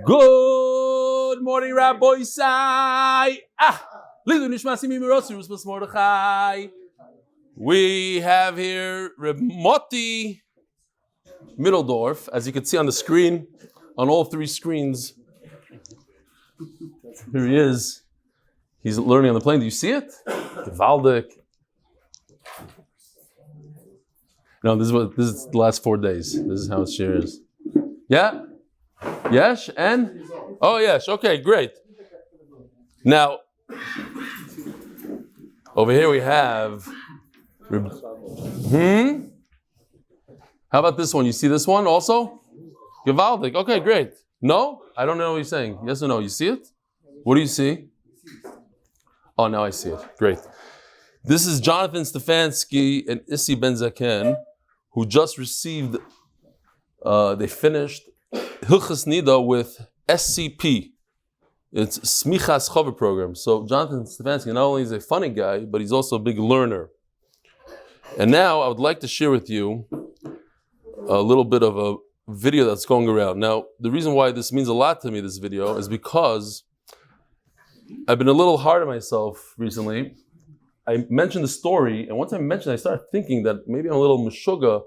Good morning, Rabbi Sai. We have here Reb Moti Middeldorf, as you can see on the screen, on all three screens. Here he is. He's learning on the plane. Do you see it? Gewaldig. No, this is the last 4 days. This is how it shares. Yeah? Yes? And? Oh, yes. Okay, great. Now, over here we have... How about this one? You see this one also? Gewaldig. Okay, great. No? I don't know what you're saying. Yes or no? You see it? What do you see? Oh, now I see it. Great. This is Jonathan Stefansky and Issi Ben Zaken, who just received, they finished Hilchas Nida with SCP. It's Smichas Chava program. So Jonathan Stefansky not only is a funny guy, but he's also a big learner. And now I would like to share with you a little bit of a video that's going around. Now, the reason why this means a lot to me, this video, is because I've been a little hard on myself recently. I mentioned the story, and once I mentioned it, I started thinking that maybe I'm a little meshuggah.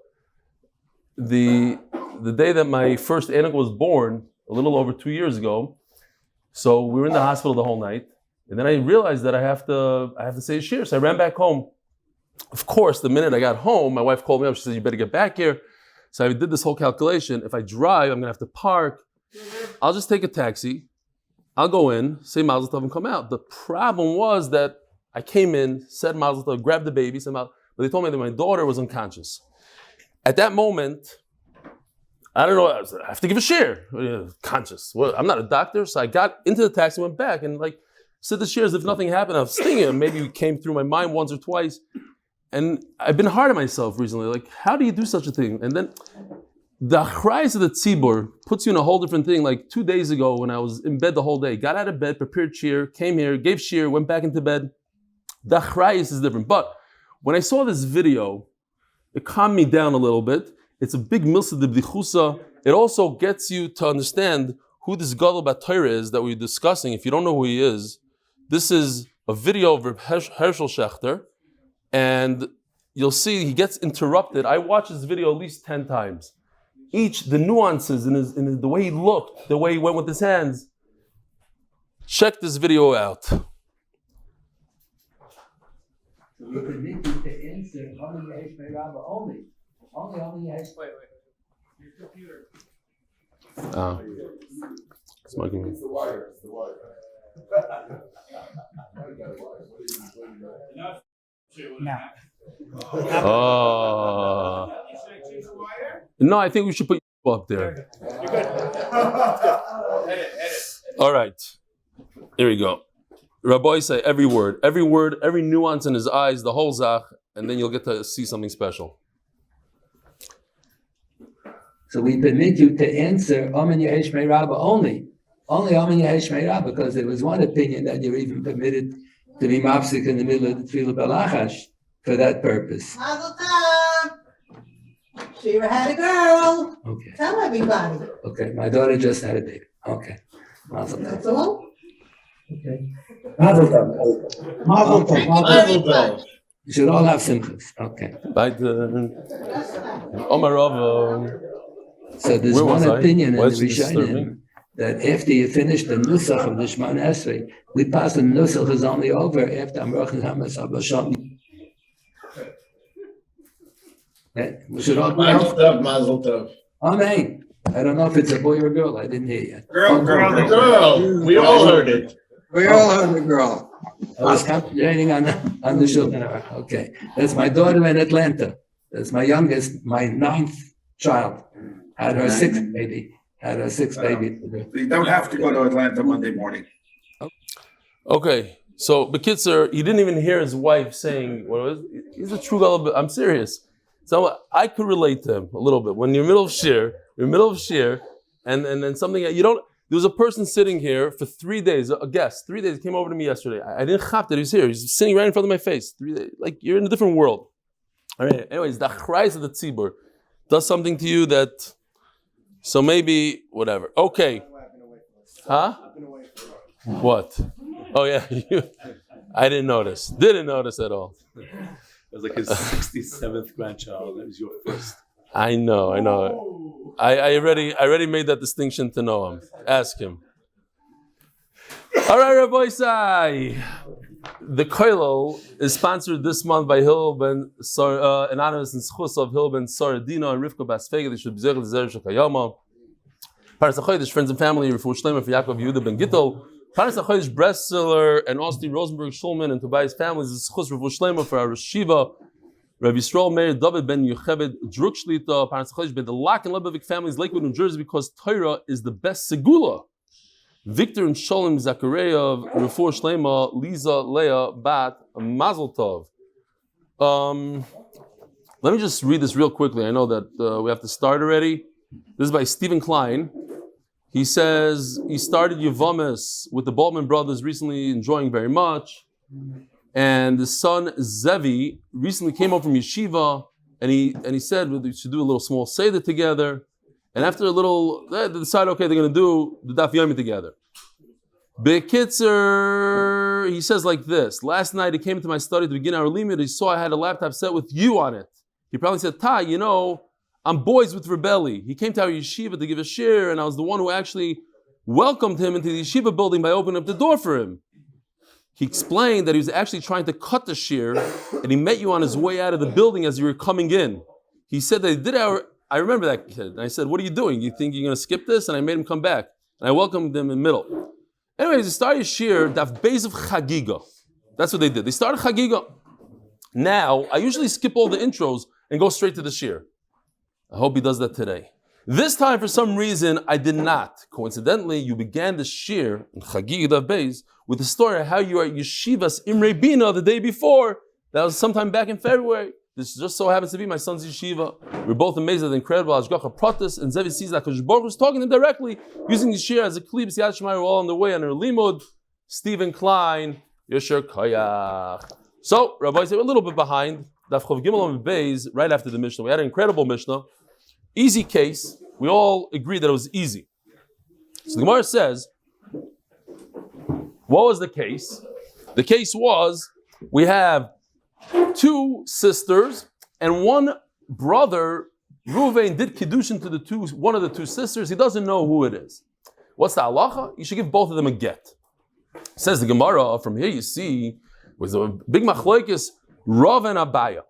The day that my first animal was born, a little over 2 years ago, so we were in the hospital the whole night, and then I realized that I have to say a shir, so I ran back home. Of course, the minute I got home, my wife called me up. She said, "You better get back here." So I did this whole calculation. If I drive, I'm gonna have to park. I'll just take a taxi. I'll go in, say Mazel Tov, and come out. The problem was that I came in, said Mazel Tov, grabbed the baby, but they told me that my daughter was unconscious. At that moment, I don't know, I have to give a share. Conscious. Well, I'm not a doctor, so I got into the taxi, went back, and said the share as if nothing happened. I was thinking, maybe it came through my mind once or twice. And I've been hard on myself recently. How do you do such a thing? And then the achrayus of the tzibur puts you in a whole different thing. 2 days ago, when I was in bed the whole day, got out of bed, prepared shir, came here, gave shir, went back into bed. The achrayus is different. But when I saw this video, it calmed me down a little bit. It's a big milsa de b'dichusa. It also gets you to understand who this gadol b'Torah is that we're discussing. If you don't know who he is, this is a video of Reb Hershel Schachter, and you'll see he gets interrupted. I watched this video at least 10 times. The nuances in the way he looked, the way he went with his hands. Check this video out. You could need to answer only only. Wait. Your computer. Smoking. It's the wire. No. Oh. No, I think we should put you up there. You're good. Edit. All right. Here we go. Rabbi say every word, every nuance in his eyes, the whole zach, and then you'll get to see something special. So we permit you to answer Omen Yehesh Meirabah only Omen Yehesh Meirabah, because there was one opinion that you're even permitted to be mafsik in the middle of the tefillah balachash for that purpose. Mazel tov. Shira had a girl. Okay. Tell everybody. Okay. My daughter just had a baby. Okay. Mazel tov. That's all. Okay. Mazel tov. Mazel tov. Mazel tov. You should all have simchas. Okay. By the Omarov. So there's one opinion in the Rishonim that after you finish the nusach of the Shemona Esrei, we pass the nusach is only over after Amroch Hamas Abasham. We should all Mazel tov. Amen. I don't know if it's a boy or a girl. I didn't hear yet. Girl. We all heard it. We all heard the girl. I was concentrating on the children. Okay. That's my daughter in Atlanta. That's my youngest, my 9th child. Had her 6th baby. You don't have to go to Atlanta Monday morning. Okay, so Bekitzer, he didn't even hear his wife saying what it was. He's a true guy. I'm serious. So I could relate to him a little bit. When you're in the middle of shir, and then something that you don't. There was a person sitting here for 3 days, a guest. 3 days came over to me yesterday. I didn't chap that he was here. He's sitting right in front of my face. 3 days, you're in a different world. All right. Anyways, the achrayus of the tzibur does something to you that. So maybe whatever. Okay. Huh? What? Oh yeah, I didn't notice. Didn't notice at all. It was like his 67th grandchild. That was your first. I know. I already made that distinction to know him. Ask him. All right, Rabbi Isai. The Koilel is sponsored this month by Hil ben anonymous in zechus of Hil ben Saradina and Rivka Basfega. They should be zechus the zerish Kayama. Paras HaChodesh, friends and family, Refuah Shlema for Yaakov, Yehuda ben Gittel. Paras HaChodesh, Bresler and Austein, Rosenberg, Schulman and Tobias families. Zechus Refuah Shlema for our Yeshiva, Rabbi Yisroel, Meir, Dovid ben Yocheved, Druck, Shlita. Paras HaChodesh by the Lock and Lebovic families, Lakewood NJ, because Torah is the best segula. Victor and Sholem Zachariah, Refuah Shlema, Liza, Leah, Bat, Mazel Tov. Let me just read this real quickly. I know that we have to start already. This is by Stephen Klein. He says he started Yevamos with the Baldwin brothers recently, enjoying very much. And the son Zevi recently came over from Yeshiva, and he said we should do a little small seder together. And after a little, they decided, okay, they're going to do the Daf Yomi together. Bekitzer, he says like this. Last night he came into my study to begin our limit. He saw I had a laptop set with you on it. He probably said, I'm boys with Rebelli. He came to our yeshiva to give a shir, and I was the one who actually welcomed him into the yeshiva building by opening up the door for him. He explained that he was actually trying to cut the shir, and he met you on his way out of the building as you were coming in. He said that he did I remember that kid. And I said, what are you doing? You think you're going to skip this? And I made him come back. And I welcomed him in the middle. Anyways, they started shir, Daf Beis of Chagiga. That's what they did. They started Chagiga. Now, I usually skip all the intros and go straight to the shir. I hope he does that today. This time, for some reason, I did not. Coincidentally, you began the shir in Chagiga Daf Beis with the story of how you are at Yeshiva's Imre Bina the day before. That was sometime back in February. This just so happens to be my son's yeshiva. We're both amazed at the incredible Ashgacha Pratis, and Zevi sees that Kodesh Baruch was talking to him directly, using the shir as a klib. Yad Shemai were all on the way on her limud. Stephen Klein, Yesher Koyach. So, Rabbi said we're a little bit behind. Daf Chof Gimel Amud Beis, right after the Mishnah. We had an incredible Mishnah. Easy case. We all agreed that it was easy. So the Gemara says, what was the case? The case was, we have two sisters and one brother. Reuven did kiddushin to one of the two sisters. He doesn't know who it is. What's the halacha? You should give both of them a get. Says the Gemara. From here you see was a big machlokes Rav and Abaya.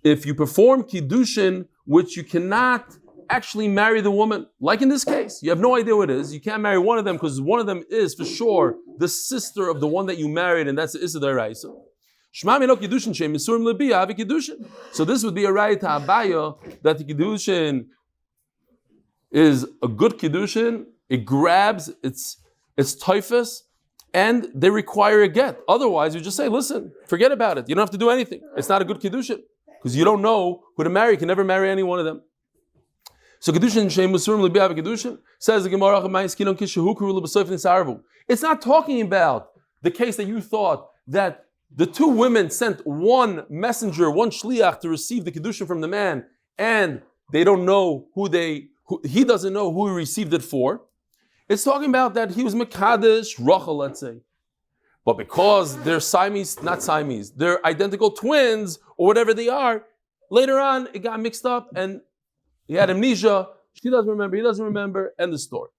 If you perform kiddushin which you cannot actually marry the woman, like in this case, you have no idea what it is. You can't marry one of them because one of them is for sure the sister of the one that you married, and that's the Issa D'Oraisa. So this would be a right to Abaya that the kiddushin is a good kiddushin. It grabs its typhus, and they require a get. Otherwise, you just say, "Listen, forget about it. You don't have to do anything. It's not a good kiddushin because you don't know who to marry. You can never marry any one of them." So kiddushin sheim musurim l'bi'av kiddushin says the Gemara. It's not talking about the case that you thought that the two women sent one messenger, one shliach to receive the kiddushin from the man, and they don't know he doesn't know who he received it for. It's talking about that he was Mekadesh, Rachel, let's say. But because they're they're identical twins, or whatever they are, later on it got mixed up and he had amnesia. He doesn't remember, end the story.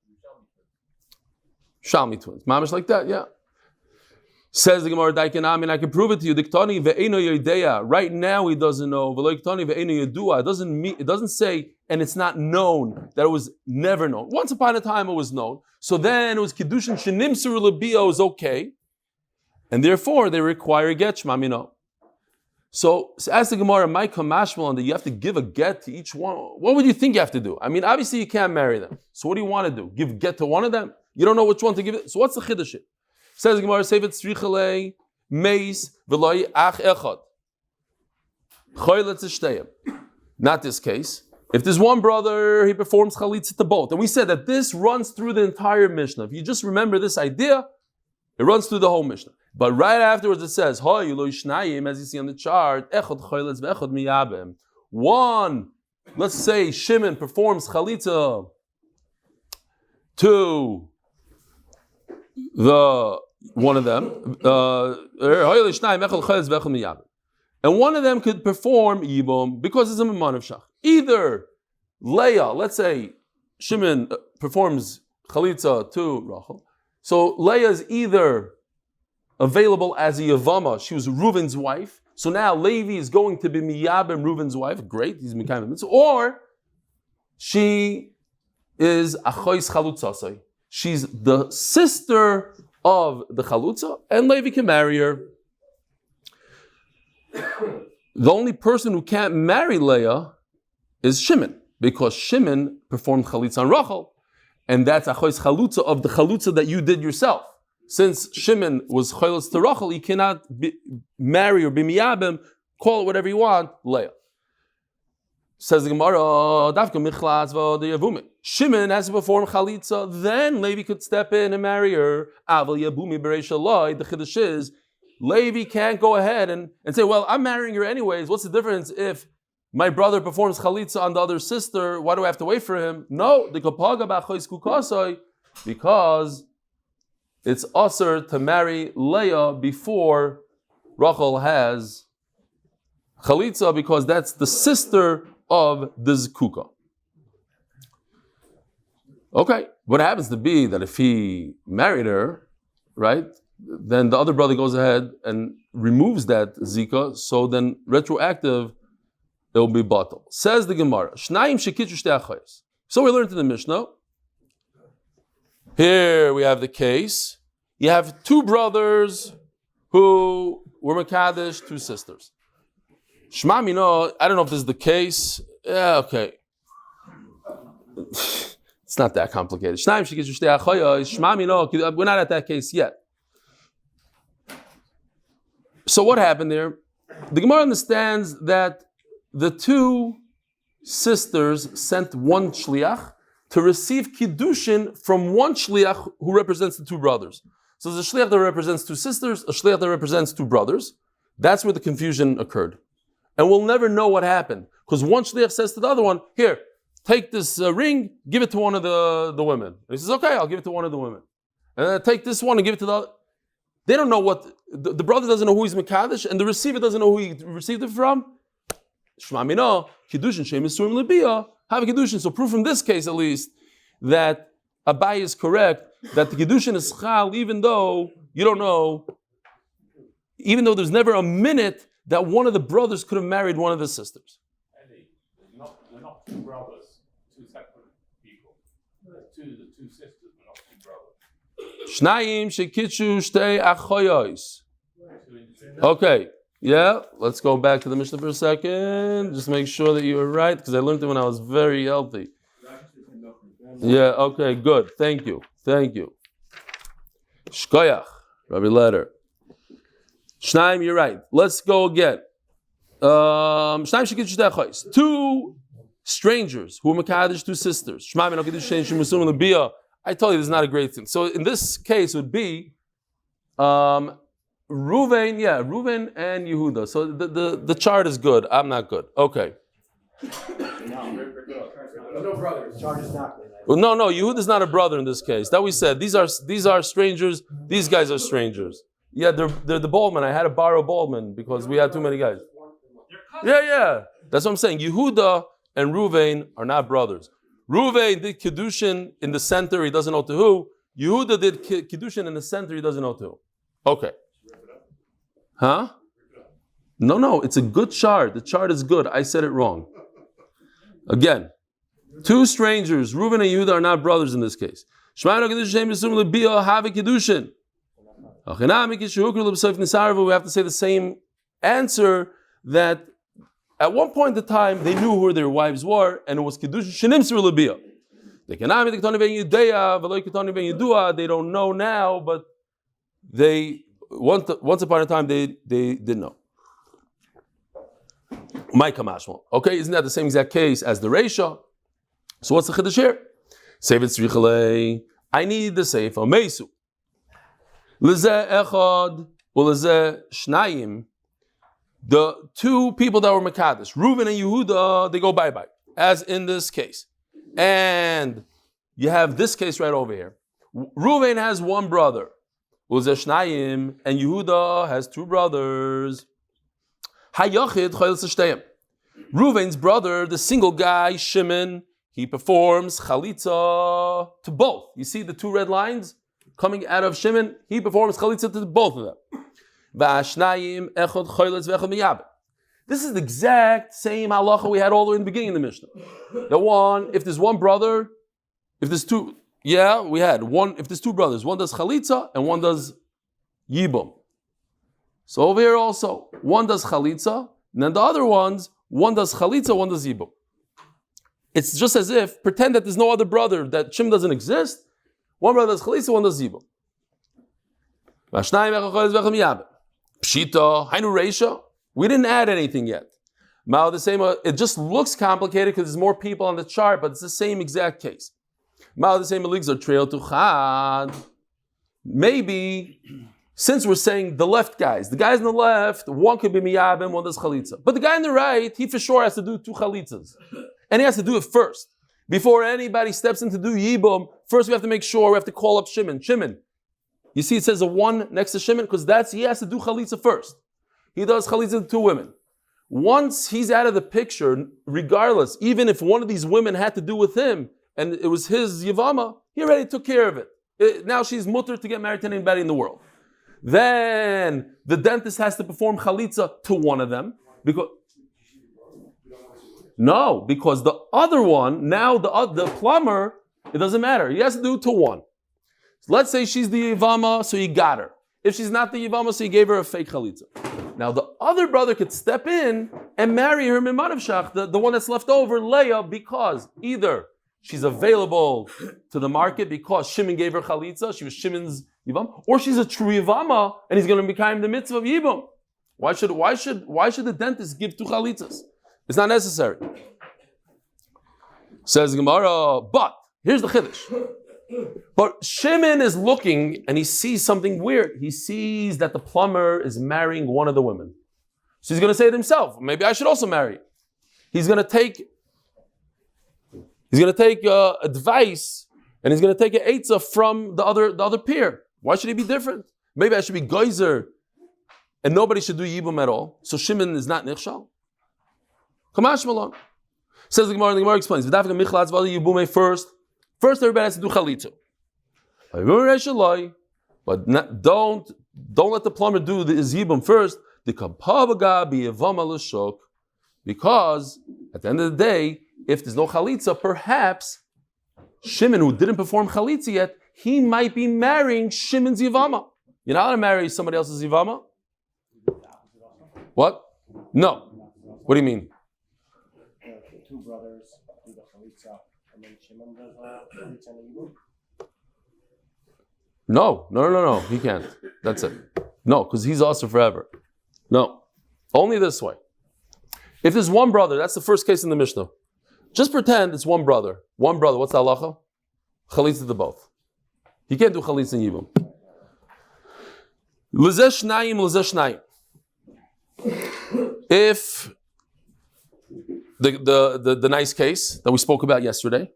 Shalmi twins. Mamish like that, yeah. Says the Gemara, I can prove it to you. Diktani ve'eno yodeya. Right now he doesn't know. V'lo diktani ve'eno yodua. It doesn't say, and it's not known, that it was never known. Once upon a time it was known. So then it was kiddushin shenimsuru l'bio is okay, and therefore they require a get shmamino. So ask the Gemara, my kamashmal, that you have to give a get to each one. What would you think you have to do? I mean, obviously you can't marry them. So what do you want to do? Give get to one of them? You don't know which one to give it. So what's the chiddush? Says the Gemara, Sevet Tzrichalei Meis V'loi Ach Echad Choylet Zishteyim. Not this case. If there's one brother, he performs chalitza to both. And we said that this runs through the entire Mishnah. If you just remember this idea, it runs through the whole Mishnah. But right afterwards it says, Hoy Loi Shnayim, as you see on the chart, Echad Choylet V'Echad Miyabem. One, let's say Shimon performs chalitza to one of them, and one of them could perform Yibum because it's a Honor of Shach. Either Leah, let's say Shimon performs Chalitza to Rachel, so Leah is either available as a Yevamos, she was Reuven's wife, so now Levi is going to be Miyabim, Reuven's wife, great, he's Mikayim Mitzvah, or she is Achois Chalutzasai. She's the sister of the Chalutza, and Levi can marry her. The only person who can't marry Leah is Shimon, because Shimon performed Chalitza on Rachel, and that's Achois Chalutza of the Chalutza that you did yourself. Since Shimon was Chalitza to Rachel, he cannot marry or be Miyabim, call it whatever you want, Leah. Says the Gemara, Shimon has to perform Chalitza, then Levi could step in and marry her. The Chiddush is, Levi can't go ahead and say, well, I'm marrying her anyways. What's the difference if my brother performs Chalitza on the other sister? Why do I have to wait for him? No, because it's usher to marry Leah before Rachel has Chalitza, because that's the sister of the Zekuka. Okay, what happens to be that if he married her, right, then the other brother goes ahead and removes that Zika, so then retroactive, it will be batal. Says the Gemara, Shnayim shekitzu shtei achayos. So we learned in the Mishnah. Here we have the case. You have two brothers who were Mekadesh, two sisters. Shema mino, I don't know if this is the case. Yeah, okay. It's not that complicated. We're not at that case yet. So what happened there? The Gemara understands that the two sisters sent one shliach to receive kiddushin from one shliach who represents the two brothers. So there's a shliach that represents two sisters, a shliach that represents two brothers. That's where the confusion occurred. And we'll never know what happened, because one shliach says to the other one, here, take this ring, give it to one of the women. And he says, okay, I'll give it to one of the women. And then take this one and give it to the other. They don't know what, the brother doesn't know who he's Mekadesh, and the receiver doesn't know who he received it from. Shema mino, kiddushin shem isurim lebiyah, have a kiddushin. So proof from this case at least, that Abai is correct, that the kiddushin is chal, even though you don't know, even though there's never a minute that one of the brothers could have married one of the sisters. We're not two brothers, two separate people. The two sisters, we're not two brothers. Shnayim shekitzu shtei achoyos. Okay, yeah, let's go back to the Mishnah for a second. Just make sure that you were right, because I learned it when I was very healthy. Yeah, okay, good. Thank you. Shkoyach, Rabbi Letter. Shnaim, you're right. Let's go again. Two strangers who were Mekadesh, two sisters. I told you this is not a great thing. So in this case it would be Reuven and Yehuda. So the chart is good. I'm not good. Okay. No brothers. Chart is not good. Well, no, Yehuda is not a brother in this case. That we said. These are strangers. These guys are strangers. Yeah, they're the Baldman. I had to borrow Baldman because we had too many guys. Yeah. That's what I'm saying. Yehuda and Reuven are not brothers. Reuven did Kiddushin in the center, he doesn't know to who. Yehuda did Kiddushin in the center, he doesn't know to who. Okay. Huh? No, it's a good chart. The chart is good. I said it wrong. Again, two strangers, Reuven and Yehuda, are not brothers in this case. We have to say the same answer, that at one point in time they knew who their wives were, and it was Kiddushin Shenimsur L'Biyah. They don't know now, but they once upon a time they didn't know. Okay, isn't that the same exact case as the Reisha? So what's the Chiddush here? I need the Seifa Meisu. L'zeh echad u'l'zeh shnayim. The two people that were Mekadesh, Reuven and Yehuda, they go bye-bye, as in this case. And you have this case right over here, Reuven has one brother. Uzeshnayim, and Yehuda has two brothers. Hayochid choyel shteyim. Reuven's brother, the single guy, Shimon, he performs chalitza to both. You see the two red lines coming out of Shimon? He performs chalitza to both of them. V'ashnayim echod choyles v'echod miyabed. This is the exact same halacha we had all the way in the beginning of the Mishnah. The one, if there's one brother, if there's two, we had one, if there's two brothers, one does chalitza and one does yibum. So over here also, one does chalitza, and then the other ones, one does chalitza, one does yibum. It's just as if, pretend that there's no other brother, that Shim doesn't exist. One brother does chalitza, one does yibum. Pshita, hainu reisha. We didn't add anything yet. The same. It just looks complicated because there's more people on the chart, but it's the same exact case. The same are trail to chad. Maybe, since we're saying the left guys, the guys on the left, one could be miyabim, one does chalitza. But the guy on the right, he for sure has to do two chalitzas. And he has to do it first. Before anybody steps in to do yibum, first we have to make sure, we have to call up Shimon. Shimon. You see it says a one next to Shimon, because he has to do chalitza first. He does chalitza to two women. Once he's out of the picture, regardless, even if one of these women had to do with him, and it was his Yevama, he already took care of it. Now she's mutter to get married to anybody in the world. Then the dentist has to perform chalitza to one of them. Because the other one, now the plumber, it doesn't matter. He has to do it to one. So let's say she's the Yevama, so he got her. If she's not the Yevama, so he gave her a fake chalitza. Now the other brother could step in and marry her Mimad Shach, the one that's left over, Leah, because either she's available to the market because Shimon gave her chalitza, she was Shimon's Yivam, or she's a true Yivama and he's going to become the mitzvah of Yivam. Why should the dentist give two chalitzas? It's not necessary. Says Gemara, but here's the chiddush. But Shimon is looking and he sees something weird. He sees that the plumber is marrying one of the women. So he's going to say to himself, maybe I should also marry. He's going to take advice and he's going to take an eitzah from the other peer. Why should he be different? Maybe I should be geyser and nobody should do yibum at all. So Shimon is not nichshal. Kamash malon. Says the Gemara, and the Gemara explains. First, everybody has to do chalitza. But don't let the plumber do the yibum first. Because at the end of the day, if there's no chalitza, perhaps Shimon, who didn't perform chalitza yet, he might be marrying Shimon's yivama. You're not going to marry somebody else's yivama? What? No. What do you mean? Two brothers do the chalitza, and then Shimon does chalitza and yibum. No. He can't. That's it. No, because he's also forever. No. Only this way. If there's one brother, that's the first case in the Mishnah. Just pretend it's one brother. One brother, what's the halacha? Chalitza to both. He can't do chalitza and yibum. L'zeh shnayim. If the nice case that we spoke about yesterday,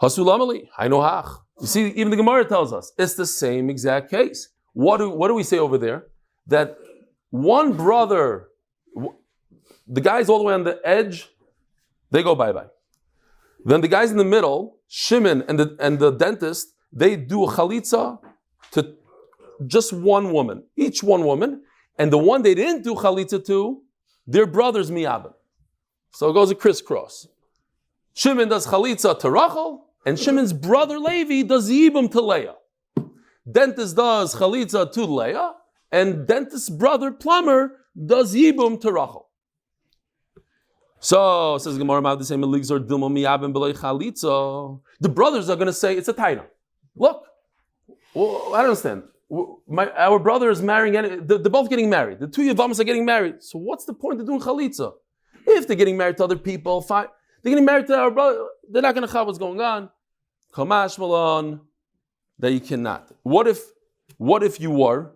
hasulamali, hainohach. You see, even the Gemara tells us it's the same exact case. What do we say over there? That one brother, the guys all the way on the edge, they go bye-bye. Then the guys in the middle, Shimon and the dentist, they do a chalitza to just one woman, each one woman, and the one they didn't do chalitza to, their brother's miyabim. So it goes a crisscross. Shimon does chalitza to Rachel, and Shimon's brother Levi does yibum to Leah. Dentist does chalitza to Leah, and dentist's brother plumber does yibum to Rachel. So says Gemara, the brothers are going to say it's a taina. Look, well, I don't understand. Our brother is marrying. They're both getting married. The two Yevamos are getting married. So what's the point of doing chalitza? If they're getting married to other people, fine. They're getting married to our brother. They're not going to know what's going on. Kamash malon, that you cannot. What if you were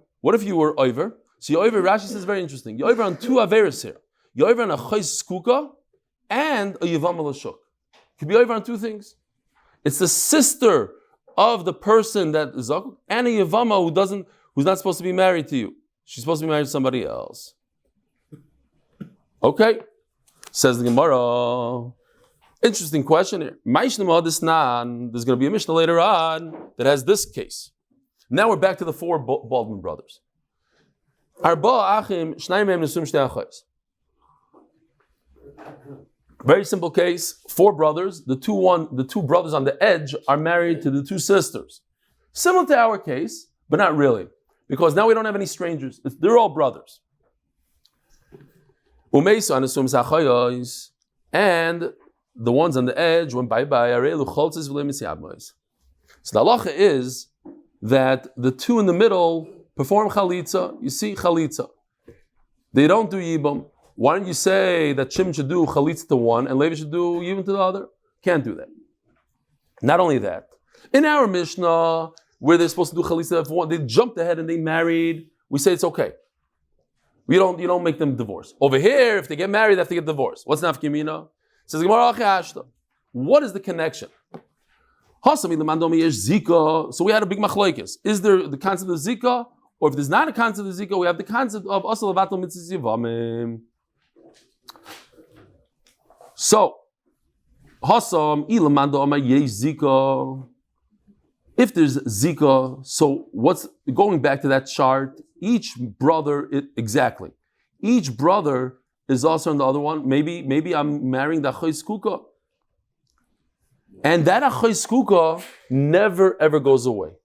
over? So you're over. Rashi says very interesting. You're over on two averis here. You're over on a chayz skuka and a Yevama l'shuk. You could be over on two things. It's the sister of the person that is zakuk, and a Yevama who's not supposed to be married to you. She's supposed to be married to somebody else. Okay, says the Gemara. Interesting question here. There's going to be a Mishnah later on that has this case. Now we're back to the four Baldwin brothers. Very simple case. Four brothers. The two brothers on the edge are married to the two sisters. Similar to our case, but not really, because now we don't have any strangers. They're all brothers. And the ones on the edge went bye-bye. So the halacha is that the two in the middle perform chalitza. You see chalitza. They don't do yibum. Why don't you say that Shimon should do chalitza to one and Levi should do yibum to the other? Can't do that. Not only that, in our Mishnah, where they're supposed to do chalitza for one, they jumped ahead and they married. We say it's okay. You don't make them divorce. Over here, if they get married, they have to get divorced. What's nafkimina? Says Gemara, what is the connection? So we had a big machlokes. Is there the concept of zika, or if there's not a concept of zika, we have the concept of asal levatel mitzvah yevamim. So, if there's zika, so what's going back to that chart? Each brother, each brother is also in the other one. Maybe I'm marrying the Achoy Skuka. And that Achoy Skuka never ever goes away.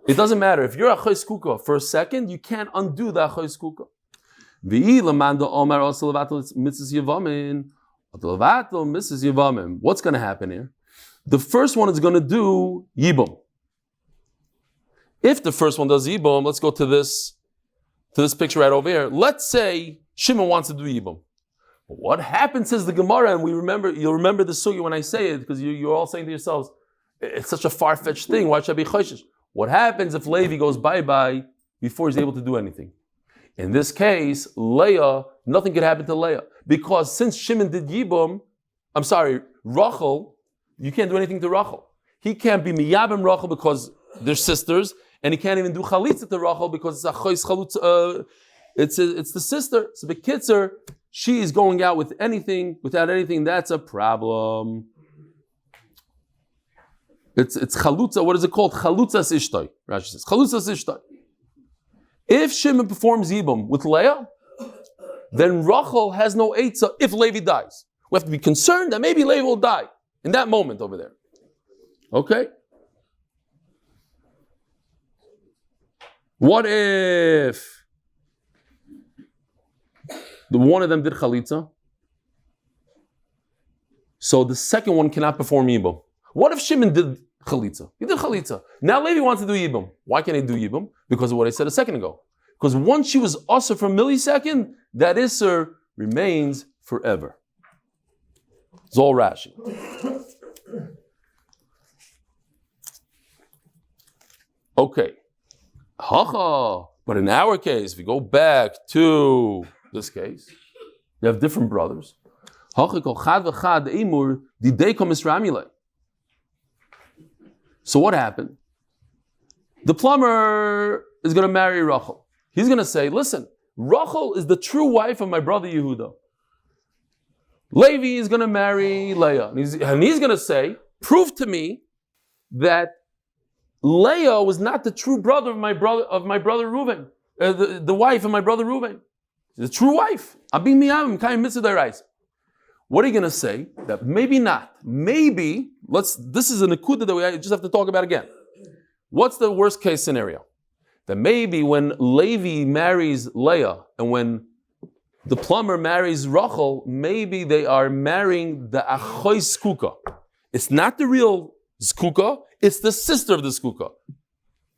It doesn't matter. If you're Achoy Skuka for a second, you can't undo the Achoy Skuka. What's going to happen here? The first one is going to do Yibum. If the first one does Yibum, let's go to this picture right over here. Let's say Shimon wants to do Yibum. What happens, says the Gemara, and you'll remember the sugya when I say it, because you're all saying to yourselves, it's such a far-fetched thing, why should I be choshesh? What happens if Levi goes bye-bye before he's able to do anything? In this case, Leah, nothing could happen to Leah. Because since Shimon did Yibum, Rachel, you can't do anything to Rachel. He can't be miyabim Rachel because they're sisters, and he can't even do chalitza to Rachel because it's a chois chalutza. It's the sister. So the kitzer, she is going out without anything. That's a problem. It's chalutza. What is it called? Chalutza sishtoi. Rashi says chalutza sishtoi. If Shimon performs yibum with Leah, then Rachel has no eitzah if Levi dies. We have to be concerned that maybe Levi will die in that moment over there. Okay. What if the one of them did chalitza? So the second one cannot perform yibum. What if Shimon did chalitza? He did chalitza. Now Levi wants to do yibum. Why can't he do yibum? Because of what I said a second ago. Because once she was usher for a millisecond, that isser remains forever. It's all Rashi. Okay. But in our case, if we go back to this case, we have different brothers. So what happened? The plumber is going to marry Rachel. He's going to say, listen, Rachel is the true wife of my brother Yehuda. Levi is going to marry Leah. And he's going to say, prove to me that Leah was not the true brother of my brother Reuven, the wife of my brother Reuven. The true wife. What are you going to say? That maybe not. Maybe, this is a nekuda that we just have to talk about again. What's the worst case scenario? That maybe when Levi marries Leah and when the plumber marries Rachel, maybe they are marrying the Achoy Skuka. It's not the real Skuka, it's the sister of the Skuka.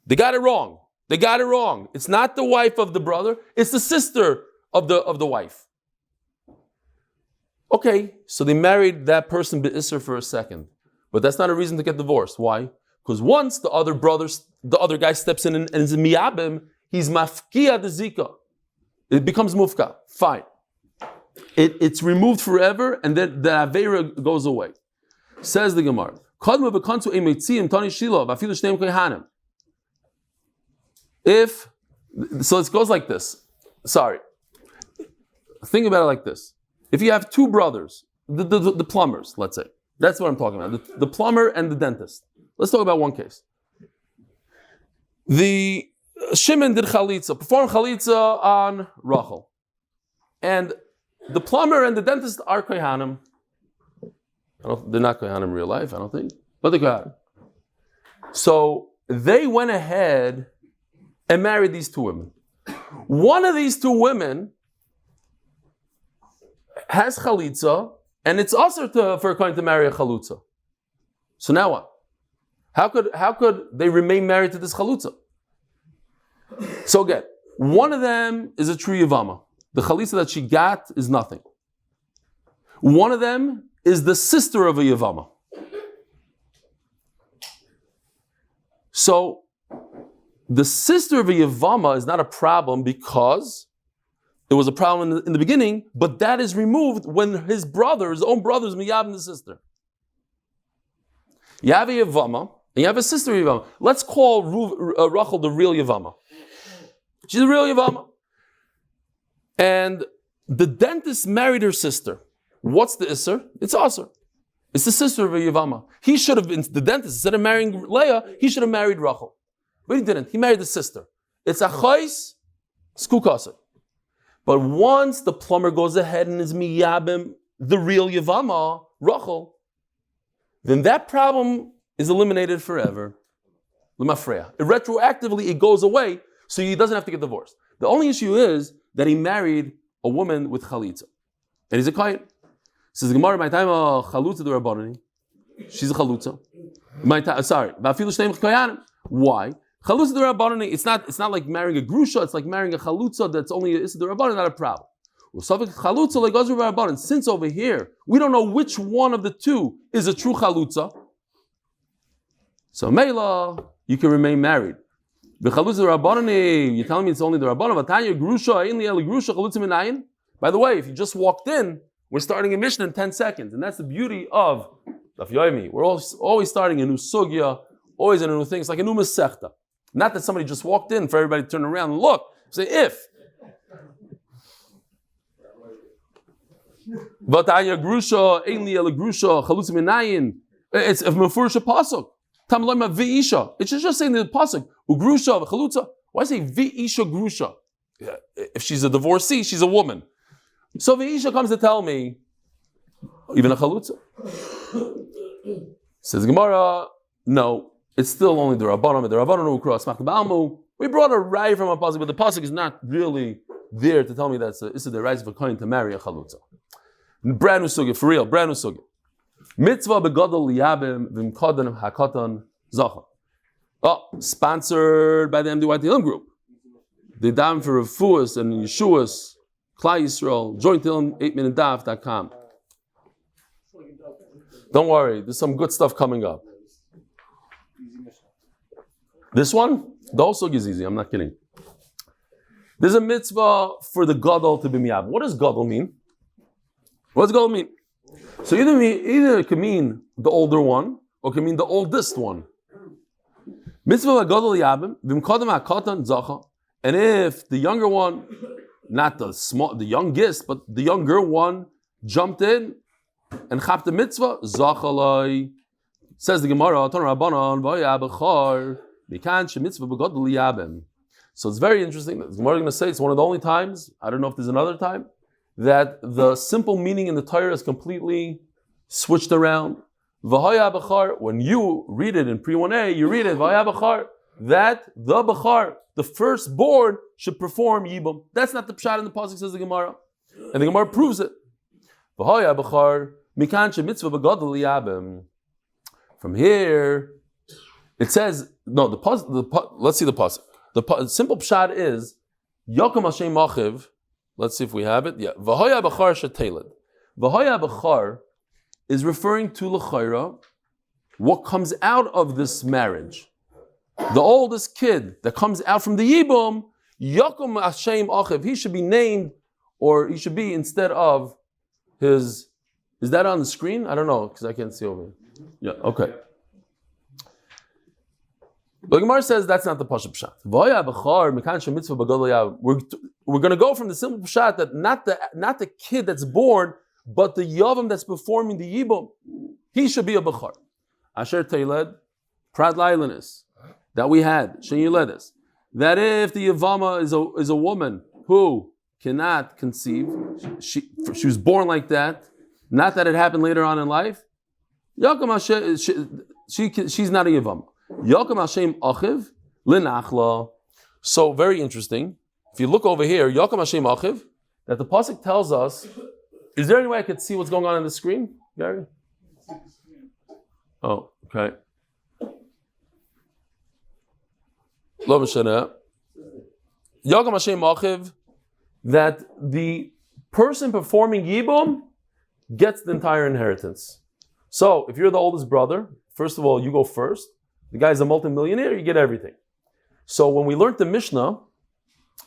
They got it wrong. It's not the wife of the brother, it's the sister of the wife. Okay, so they married that person Be'isr for a second. But that's not a reason to get divorced. Why? Because once the other guy steps in and is miyabim, he's mafkia the zika. It becomes mufka. Fine. It's removed forever, and then the avera goes away. Says the Gemara. If so, it goes like this. Sorry. Think about it like this. If you have two brothers, the plumbers, let's say. That's what I'm talking about. The plumber and the dentist. Let's talk about one case. The Shimon did chalitza, performed chalitza on Rachel. And the plumber and the dentist are kohanim. They're not kohanim in real life, I don't think. But they're kohanim. So they went ahead and married these two women. One of these two women has chalitza, and it's also for a kohen to marry a chalutza. So now what? How could they remain married to this chalutza? So again, one of them is a true Yevama. The chalitza that she got is nothing. One of them is the sister of a Yevama. So the sister of a Yevama is not a problem because it was a problem in the beginning, but that is removed when his own brother is miyab the sister. You have a Yevama, and you have a sister Yevama. Let's call Rachel the real Yevama. She's a real Yevama. And the dentist married her sister. What's the Isser? It's Asr. It's the sister of a Yevama. He should have been, the dentist, instead of marrying Leah, he should have married Rachel. But he didn't. He married the sister. It's a chais, skukasr. But once the plumber goes ahead and is miyabim, the real Yevama, Rachel, then that problem is eliminated forever. L'mafreya. Retroactively, it goes away, so he doesn't have to get divorced. The only issue is that he married a woman with chalitza. And he's a kohen. Says the Gemara, my time chalutza the rabbanani. She's a chalutza. Why? Chalutza the rabbanani. It's not like marrying a grusha. It's like marrying a chalutza that's only a the rabbanani, not a problem. Chalutza like rabbanan. Since over here we don't know which one of the two is a true chalutza, so Meila you can remain married. The chalutza the rabbanani. You're telling me it's only the rabbanan. Vatanya grusha ainli el grusha chalutza minayin. By the way, if you just walked in, we're starting a mission in 10 seconds. And that's the beauty of Daf Yomi. We're always starting a new sugya, always a new thing. It's like a new masechta. Not that somebody just walked in for everybody to turn around and look. Say if. Vatanya grusha, ainli el grusha, chalutza minayin. It's a mefurish pasuk. Tam loima v'isha. It should just say in the pasuk, ugrusha, chalutza. Why say v'isha grusha? If she's a divorcee, she's a woman. So the Isha comes to tell me, even a chalutza. Says Gemara, no, it's still only the Rabbanon. The Rabbanon ukra smach ba'almu. We brought a rai from a pasuk, but the pasuk is not really there to tell me that it's the rise of a kohen to marry a chalutza. Brand new sugya, for real, brand new sugya. Mitzvah begadol liyabim v'mkodan hakatan zacha. Oh, sponsored by the MDYTLM group. They dam for Refuah and Yeshuas. Klai Yisroel, join Tilm 8minutedaf.com. Don't worry, there's some good stuff coming up. This one, the whole sugya is easy, I'm not kidding. There's a mitzvah for the gadol to be miyab. What does gadol mean? What does gadol mean? So either it can mean the older one, or it can mean the oldest one. Mitzvah gadol yabim, v'mkodam hakatan zacha. And if the younger one, not the youngest, but the younger one jumped in and chapped the mitzvah, zachalai. Says the Gemara, Torah Rabbanon, v'yabachar, mikan shemitzvah b'gadol yabim. So it's very interesting. The Gemara is going to say it's one of the only times, I don't know if there's another time, that the simple meaning in the Torah is completely switched around. V'yabachar, when you read it in pre-1a, you read it, v'yabachar, that the bachar, the firstborn, should perform yibum. That's not the pshat in the pasuk, says the Gemara, and the Gemara proves it. From here, it says no. Let's see the pasuk. The simple pshat is Yaakov Hashem Machiv. Let's see if we have it. Yeah, v'hoya bachar sheteled. V'hoya bachar is referring to l'chayra, what comes out of this marriage. The oldest kid that comes out from the Yibum, Yaakov Hashem Achiv, he should be named, or he should be instead of his. Is that on the screen? I don't know, because I can't see over here. Yeah, okay. The Gemara says that's not the Pashup Pshat. We're going to go from the simple Pshat that not the kid that's born, but the Yavam that's performing the Yibum. He should be a Bechar. Asher Teiled, Prad Lailanis, that we had, Shenyuledis, that if the Yevama is a woman who cannot conceive, she was born like that, not that it happened later on in life, she's not a Yevama. Yaakov Hashem Achiv Linachla. So very interesting. If you look over here, Yaakov Hashem Achiv, that the pasuk tells us. Is there any way I could see what's going on the screen, Gary? Oh, okay. Lo Mishana. Yaakov Hashem Achiv, that the person performing Yibum gets the entire inheritance. So if you're the oldest brother, first of all, you go first. The guy's a multimillionaire, you get everything. So when we learned the Mishnah,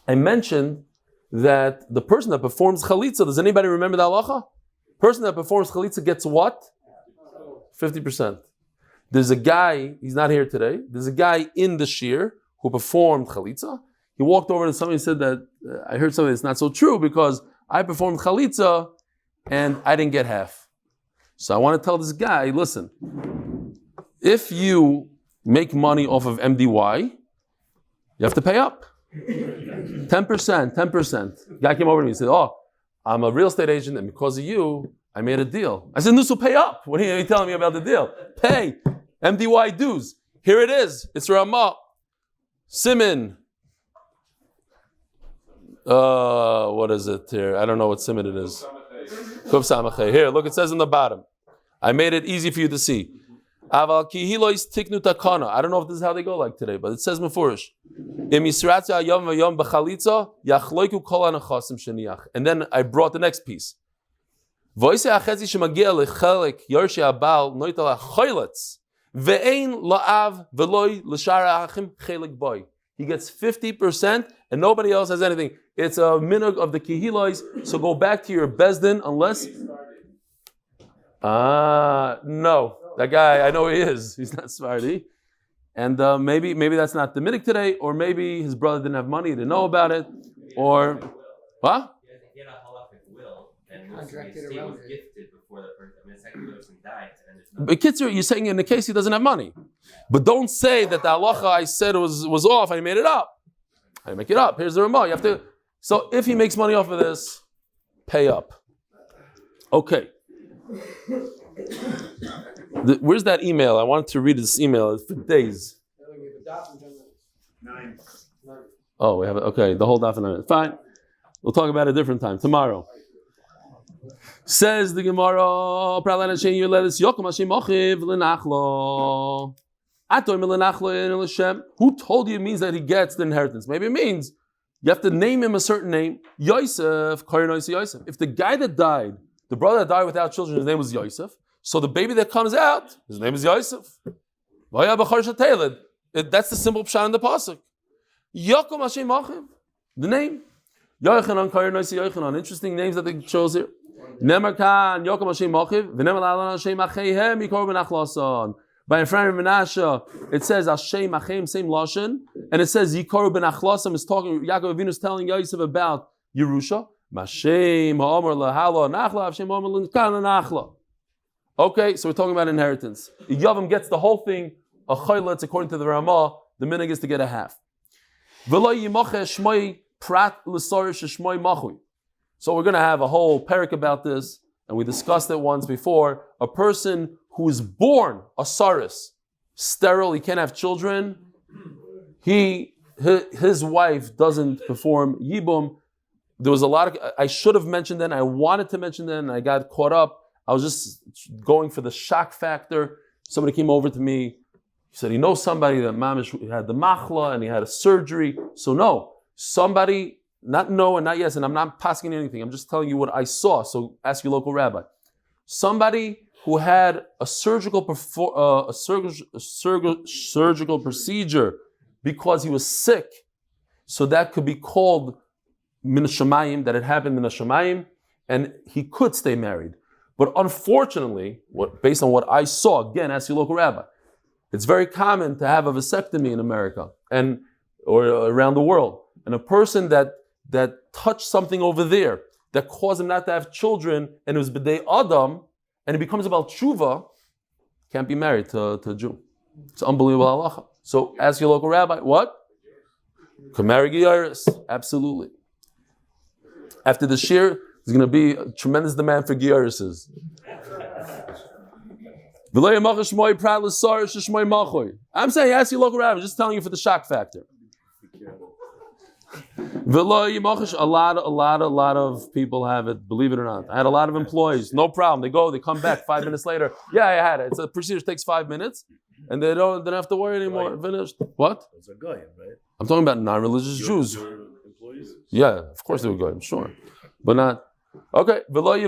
I mentioned that the person that performs chalitza, does anybody remember the halacha? Person that performs chalitza gets what? 50%. There's a guy, he's not here today, there's a guy in the shir who performed chalitza. He walked over to somebody and said that, I heard something that's not so true because I performed chalitza and I didn't get half. So I want to tell this guy, listen, if you make money off of MDY, you have to pay up. 10%. Guy came over to me and said, oh, I'm a real estate agent and because of you, I made a deal. I said, Nusu, pay up. What are you telling me about the deal? Pay. MDY dues. Here it is. It's Ramah. Simin. What is it here? I don't know what Simin it is. Kuf Samachay. Here, look, it says in the bottom. I made it easy for you to see. Aval kihilois tiknu takana. I don't know if this is how they go like today, but it says mefurish. And then I brought the next piece. He gets 50% and nobody else has anything. It's a minhag of the kihilois. So go back to your bezdin unless. No. That guy, I know he is. He's not Sfardi. And maybe that's not the minhag today, or maybe his brother didn't have money, didn't know about it, or what? He had a halachic will, and the estate was gifted before the person. I mean, the second person died, and then there's But Kitzur, you're saying in the case he doesn't have money. But don't say that the halacha I said was off, I made it up. I didn't make it up. Here's the Ramah. You have to. So if he makes money off of this, pay up. Okay. Where's that email? I wanted to read this email for days. 9. Oh, we have it. Okay, the whole daf and everything. Fine. We'll talk about it a different time. Tomorrow. Says the Gemara, who told you it means that he gets the inheritance? Maybe it means you have to name him a certain name. Yosef, Yosef. If the guy that died, the brother that died without children, his name was Yosef. So the baby that comes out, his name is Yosef. That's the simple pshat in the pasuk. Yaakov Hashem Achiv, the name. Yochanan, Yochanan. Interesting names that they chose here. Nemar Kan, Yaakov Hashem Achiv, v'nemar Alan Hashem Acheihem, Yikor ben Achlason. By Ephraim and Menashe, it says Hashem Achim, same lashon, and it says Yikor ben Achlason is talking. Yaakov Avinu is telling Yosef about Yerusha. Mashem Ha'amar LaHala Nachla, Hashem Ha'amar LaNkana Nachla. Okay, so we're talking about inheritance. Yavam gets the whole thing. A chayletz, according to the Ramah, the minhag is to get a half. So we're going to have a whole parak about this, and we discussed it once before. A person who is born a saris, sterile, he can't have children, his wife doesn't perform yibum. There was a lot of, I should have mentioned then, I wanted to mention then, and I got caught up. I was just going for the shock factor. Somebody came over to me. He said, he knows somebody that mamish had the machla and he had a surgery. So no, somebody, not no and not yes, and I'm not passing anything. I'm just telling you what I saw. So ask your local rabbi. Somebody who had a surgical procedure because he was sick. So that could be called min shamayim, that it happened min shamayim, and he could stay married. But unfortunately, based on what I saw, again, ask your local rabbi, It's very common to have a vasectomy in America or around the world. And a person that touched something over there that caused him not to have children, and it was b'dei Adam, and it becomes about tshuva, can't be married to a Jew. It's unbelievable halacha. So ask your local rabbi, what? Can marry Giyaris? Absolutely. After the shir, there's going to be a tremendous demand for Giyarises. I'm saying ask your local rabbi, I'm just telling you for the shock factor. A lot of people have it, believe it or not. I had a lot of employees, no problem. They go, they come back 5 minutes later. Yeah, I had it. It's a procedure that takes 5 minutes, and they don't have to worry anymore. Finished. What? Those are goyim, right? I'm talking about non-religious Jews. Your employees? Yeah, of course they were goyim, sure, but not. Okay. No, so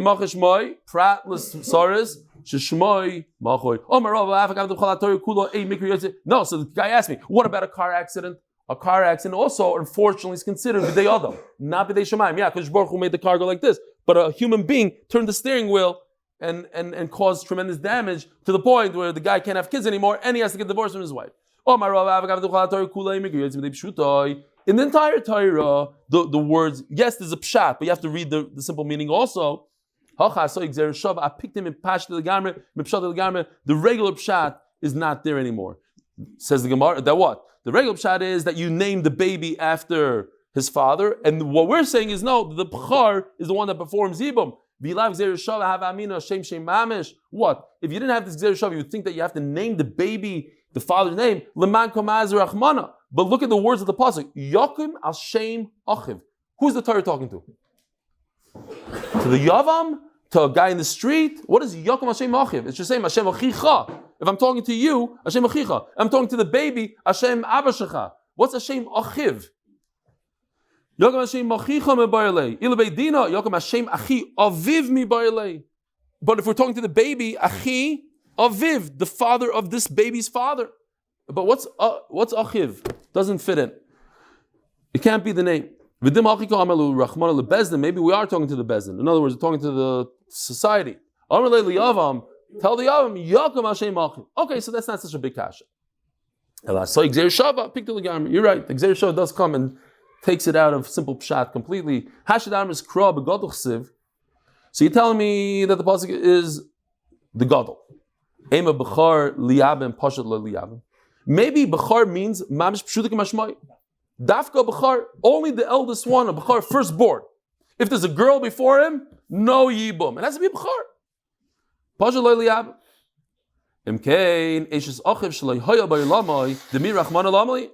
the guy asked me, what about a car accident? A car accident also, unfortunately, is considered b'dei Adam, not b'dei Shemayim. Yeah, because Baruch Hu made the car go like this, but a human being turned the steering wheel and caused tremendous damage to the point where the guy can't have kids anymore and he has to get divorced from his wife. In the entire Torah, the words, yes, there's a pshat, but you have to read the simple meaning also. The regular pshat is not there anymore. Says the Gemara, that what? The regular pshat is that you name the baby after his father, and what we're saying is no, the b'char is the one that performs yibum. What? If you didn't have this gzer shav, you would think that you have to name the baby the father's name. But look at the words of the pasuk. Yakim al shem achiv. Who's the Torah talking to? To the yavam? To a guy in the street? What is Yakim al shem achiv? It's just saying Hashem achicha. If I'm talking to you, Hashem achicha. I'm talking to the baby, Hashem abashecha. What's Hashem achiv? Yakim Hashem achicha me bayalei. Ilabei dina Yakim Hashem achi aviv mi bayalei. But if we're talking to the baby, achi aviv, the father of this baby's father. But what's achiv? Doesn't fit in. It can't be the name. Maybe we are talking to the bezdin. In other words, we're talking to the society. Tell the yavam Yakim Hashem achiv. Okay, so that's not such a big kasha. You're right. The Gzer Shava does come and takes it out of simple pshat completely. Hashadam is kra begadol chsiv. So you're telling me that the pasuk is the gadol. Ema b'char liyabim pashat lo liyabim. Maybe b'char means mamish pshutik mashmai. Dafka b'char, only the eldest one, a b'char firstborn. If there's a girl before him, no yibum. It has to be b'char. Pashat lo liyabim. Imkein eshes achiv shloi hoya b'yilamai demi rachman alamai.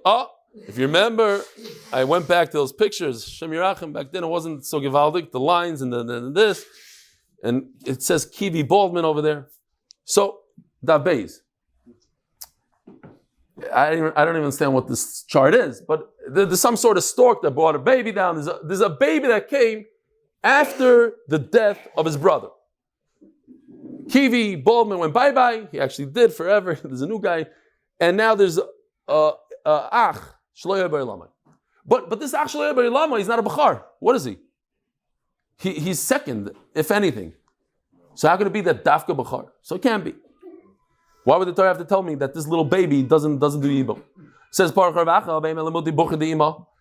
If you remember, I went back to those pictures. Shem Yerachim, back then it wasn't so gewaldic, the lines and this. And it says Kivi Baldman over there. So, Daf Beis. I don't even understand what this chart is, but there's some sort of stork that brought a baby down. There's a baby that came after the death of his brother. Kivi Baldman went bye-bye. He actually did forever. There's a new guy. And now there's Ach. But this Ach Shloya Bar Lama, he's not a Bachar. What is he? He's second, if anything. So how can it be that Dafka Bachar? So it can't be. Why would the Torah have to tell me that this little baby doesn't do Yibum? Says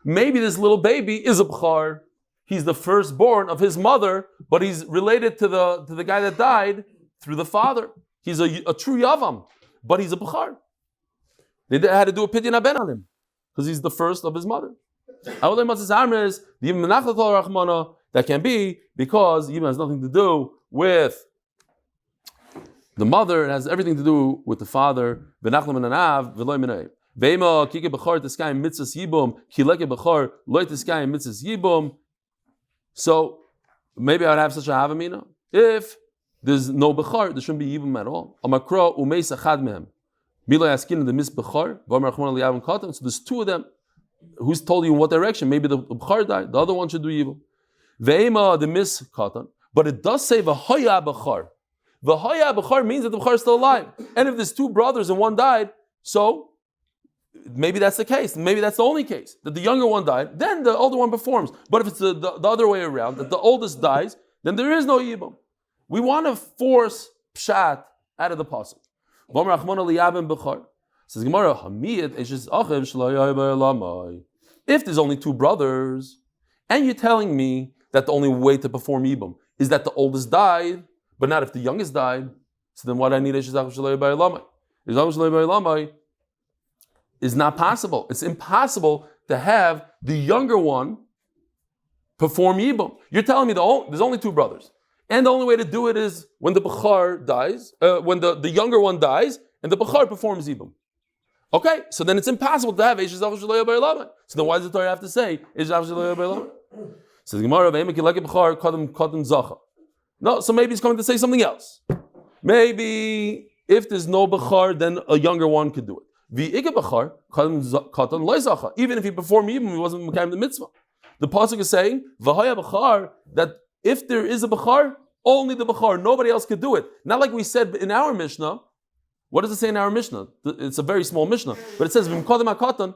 maybe this little baby is a Bachar. He's the firstborn of his mother, but he's related to the guy that died through the father. He's a true Yavam, but he's a Bachar. They had to do a pidyon aben on him because he's the first of his mother. That can be because Yibum has nothing to do with the mother. It has everything to do with the father. So maybe I would have such a havamina. If there's no bechar, there shouldn't be Yibum at all. So there's two of them. Who's told you in what direction? Maybe the b'char died. The other one should do evil. Ve'ema the mis katan. But it does say v'hoya b'char. V'hoya b'char means that the b'char is still alive. And if there's two brothers and one died, so maybe that's the case. Maybe that's the only case that the younger one died. Then the older one performs. But if it's the other way around, that the oldest dies, then there is no yibum. We want to force pshat out of the pasuk. Says Gemara, if there's only two brothers, and you're telling me that the only way to perform Yibum is that the oldest died, but not if the youngest died, so then why do I need Eshes Achim Shelo Yibay Lamai? Eshes Achim Shelo Yibay Lamai is not possible. It's impossible to have the younger one perform Yibum. You're telling me there's only two brothers. And the only way to do it is when the Bechar dies, when the younger one dies, and the Bechar performs Yibum. Okay, so then it's impossible to have Eshes Achim Shelo Yibay Lamai. So then why does the Torah have to say Eshes Achim Shelo Yibay Lamai? So the Gemara, no, so maybe he's going to say something else. Maybe if there's no Bechar, then a younger one could do it. Even if he performed Yibum, he wasn't Mekayim the mitzvah. The pasuk is saying that if there is a Bechar, only the Bechar, nobody else could do it. Not like we said in our Mishnah. What does it say in our Mishnah? It's a very small Mishnah, but it says that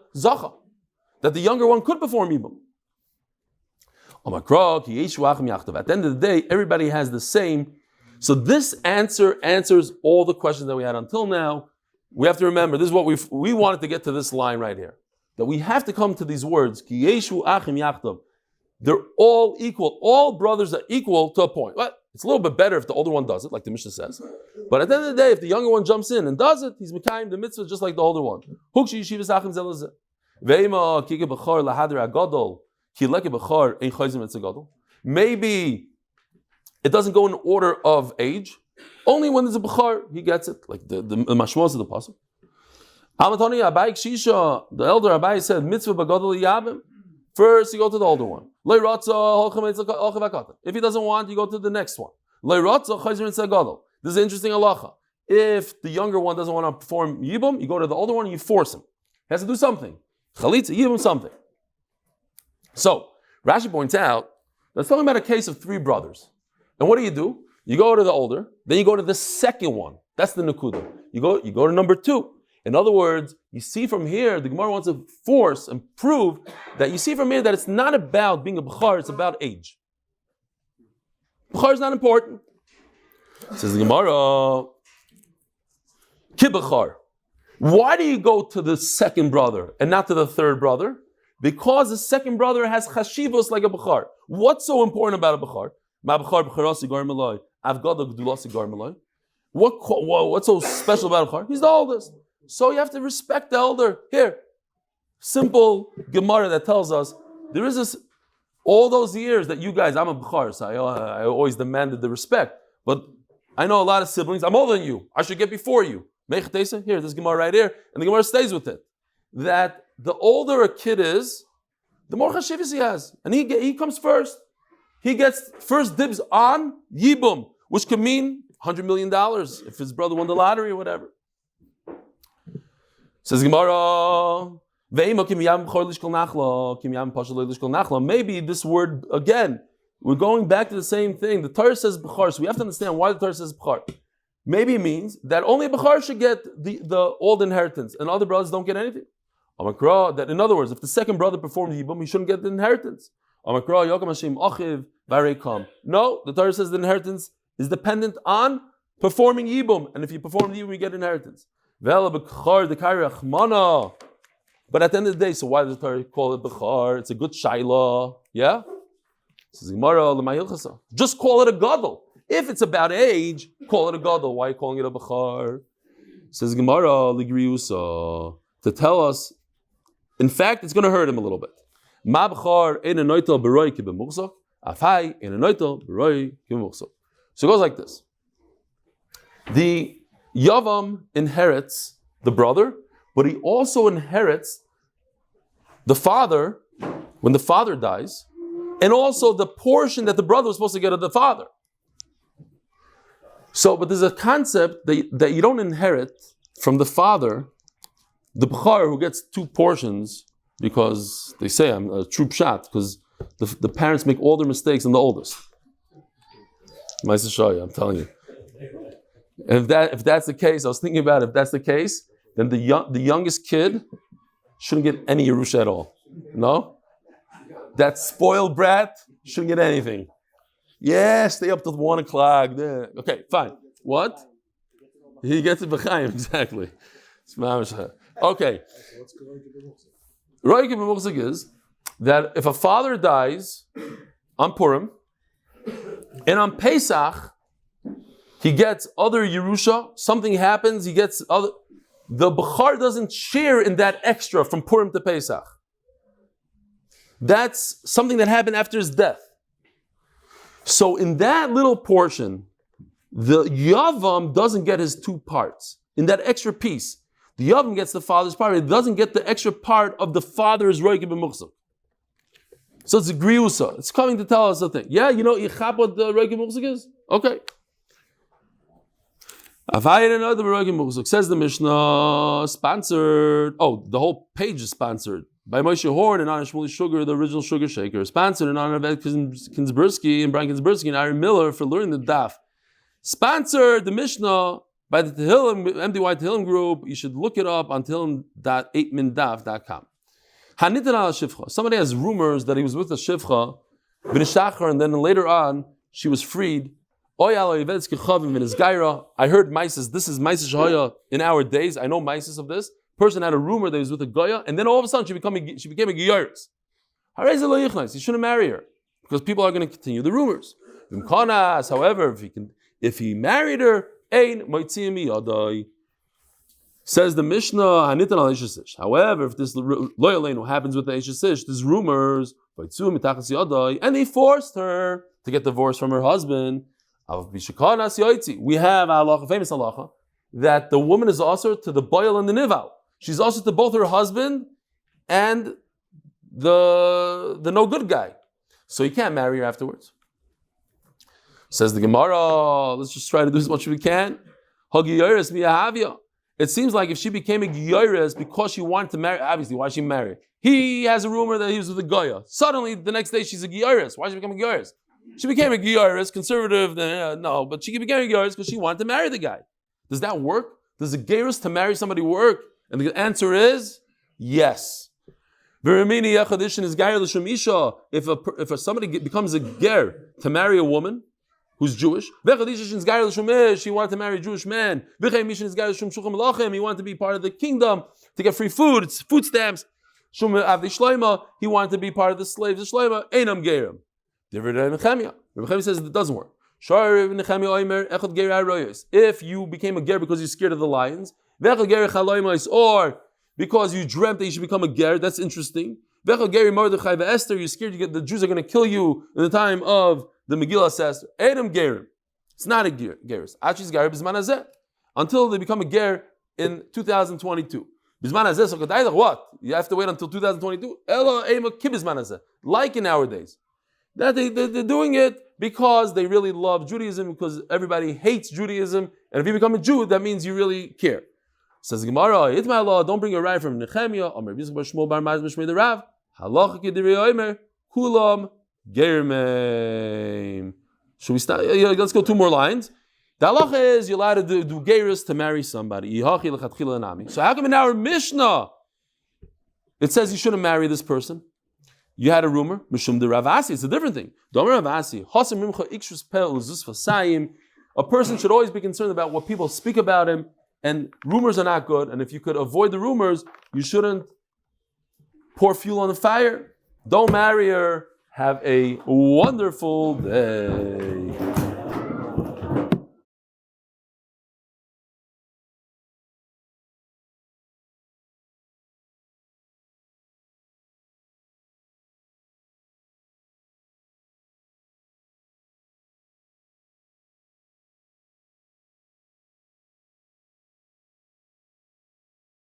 the younger one could perform Yibum. At the end of the day, everybody has the same. So this answer answers all the questions that we had until now. We have to remember, this is what we wanted to get to this line right here. That we have to come to these words. They're all equal. All brothers are equal to a point. Well, it's a little bit better if the older one does it, like the Mishnah says. But at the end of the day, if the younger one jumps in and does it, he's Mekayim the mitzvah just like the older one. Maybe it doesn't go in order of age. Only when there's a Bechar, he gets it. Like the mashmos of the pasuk. The elder Abai said, mitzvah b'gadol yabim. First, you go to the older one. If he doesn't want, you go to the next one. This is an interesting halacha. If the younger one doesn't want to perform yibum, you go to the older one and you force him. He has to do something. Chalitza, yibum, something. So, Rashi points out, that's talking about a case of three brothers. And what do? You go to the older, then you go to the second one. That's the Nakuda. You go to number two. In other words, you see from here, the Gemara wants to force and prove that you see from here that it's not about being a Bechar, it's about age. Bechar is not important. Says the Gemara, Kibechar. Why do you go to the second brother and not to the third brother? Because the second brother has chashivos like a Bechar. What's so important about a Bechar? What's so special about a Bechar? He's the oldest. So you have to respect the elder. Here, simple Gemara that tells us, there is this, all those years that you guys, I'm a Bechar, so I always demanded the respect. But I know a lot of siblings, I'm older than you. I should get before you. Here, this Gemara right here, and the Gemara stays with it. That the older a kid is, the more chashivas he has. And he comes first. He gets first dibs on Yibum, which could mean $100 million if his brother won the lottery or whatever. Says Gemara, maybe this word, again, we're going back to the same thing. The Torah says Bechar, so we have to understand why the Torah says Bechar. Maybe it means that only Bechar should get the old inheritance, and other brothers don't get anything. That in other words, if the second brother performed Yibum, he shouldn't get the inheritance. No, the Torah says the inheritance is dependent on performing Yibum, and if you perform Yibum, you get inheritance. But at the end of the day, so why does the Torah call it Bechar? It's a good shaila, yeah? Just call it a gadol. If it's about age, call it a gadol. Why are you calling it a Bechar? Says Gemara, to tell us, in fact, it's going to hurt him a little bit. So it goes like this. The Yavam inherits the brother, but he also inherits the father when the father dies, and also the portion that the brother was supposed to get of the father. So, but there's a concept that you don't inherit from the father, the Bechar who gets two portions, because they say I'm a true pshat, because the parents make all their mistakes in the oldest. I'm telling you. And if that's the case, I was thinking about it, if that's the case, then the youngest kid shouldn't get any Yerusha at all. No? That spoiled brat shouldn't get anything. Yeah, stay up till 1 o'clock. Okay, fine. What? He gets it b'chaim, exactly. Okay. Roikim B'Muchzik is that if a father dies on Purim and on Pesach he gets other Yerusha, something happens, he gets other. The Bechar doesn't share in that extra from Purim to Pesach. That's something that happened after his death. So in that little portion, the Yavam doesn't get his 2 parts. In that extra piece, the Yavam gets the father's part. It doesn't get the extra part of the father's Roikim B'Muchzik. So it's a Griusa. It's coming to tell us a thing. Yeah, you know what the Roikim B'Muchzik is? Okay. Says the Mishnah, sponsored. Oh, the whole page is sponsored by Moshe Horn and Honor of Shmuley Sugar, the original sugar shaker. Sponsored in honor of Ed Kinsbursky and Brian Kinsbursky and Ari Miller for learning the Daf. Sponsored the Mishnah by the Tehillim, MDY Tehillim group. You should look it up on tehillim.8mindaf.com. Hanitan al Shifcha. Somebody has rumors that he was with a Shifcha, and then later on she was freed. I heard Mises. This is Mises Shahaya in our days. I know Mises of this. Person had a rumor that he was with a Goya, and then all of a sudden she became a Giyaris. You shouldn't marry her because people are going to continue the rumors. However, if he married her, says the Mishnah. However, if this loyal happens with the Eishesish, there's rumors, and they forced her to get divorced from her husband. We have a famous halacha that the woman is also to the boil and the nival. She's also to both her husband and the no good guy. So you can't marry her afterwards. Says the Gemara, let's just try to do as much as we can. It seems like if she became a Giyaris because she wanted to marry, obviously, why she married? He has a rumor that he was with a Goya. Suddenly, the next day, she's a Giyaris. Why did she become a Giyaris? She became a Giyaris, conservative, no, but she became a Giyaris because she wanted to marry the guy. Does that work? Does a Giyaris to marry somebody work? And the answer is yes. If somebody becomes a ger to marry a woman who's Jewish, he wanted to marry a Jewish man. He wanted to be part of the kingdom to get free food, it's food stamps. Shlema, he wanted to be part of the slaves of Shlema. Einam gerim. Rebbe says it doesn't work. If you became a ger because you're scared of the lions, or because you dreamt that you should become a ger, that's interesting. You're scared the Jews are going to kill you in the time of the Megillah Esther. Adam gerim. It's not a geris. Achis ger bizman hazeh until they become a ger in 2022. Bizman hazeh. What? You have to wait until 2022. Ela ema kibizman hazeh. Like in our days. That they're doing it because they really love Judaism, because everybody hates Judaism, and if you become a Jew, that means you really care. Says the Gemara, don't bring a raya from Nehemiah, Amr Bizch bar Shmuel bar Maz b'Shmei the Rav, halacha kediri omer, kulam germeim. Should we start? Let's go 2 more lines. The halacha is you're allowed to do geirus to marry somebody. So how come in our Mishnah it says you shouldn't marry this person? You had a rumor, Mishum de Ravasi, it's a different thing. A person should always be concerned about what people speak about him, and rumors are not good, and if you could avoid the rumors, you shouldn't pour fuel on the fire. Don't marry her. Have a wonderful day.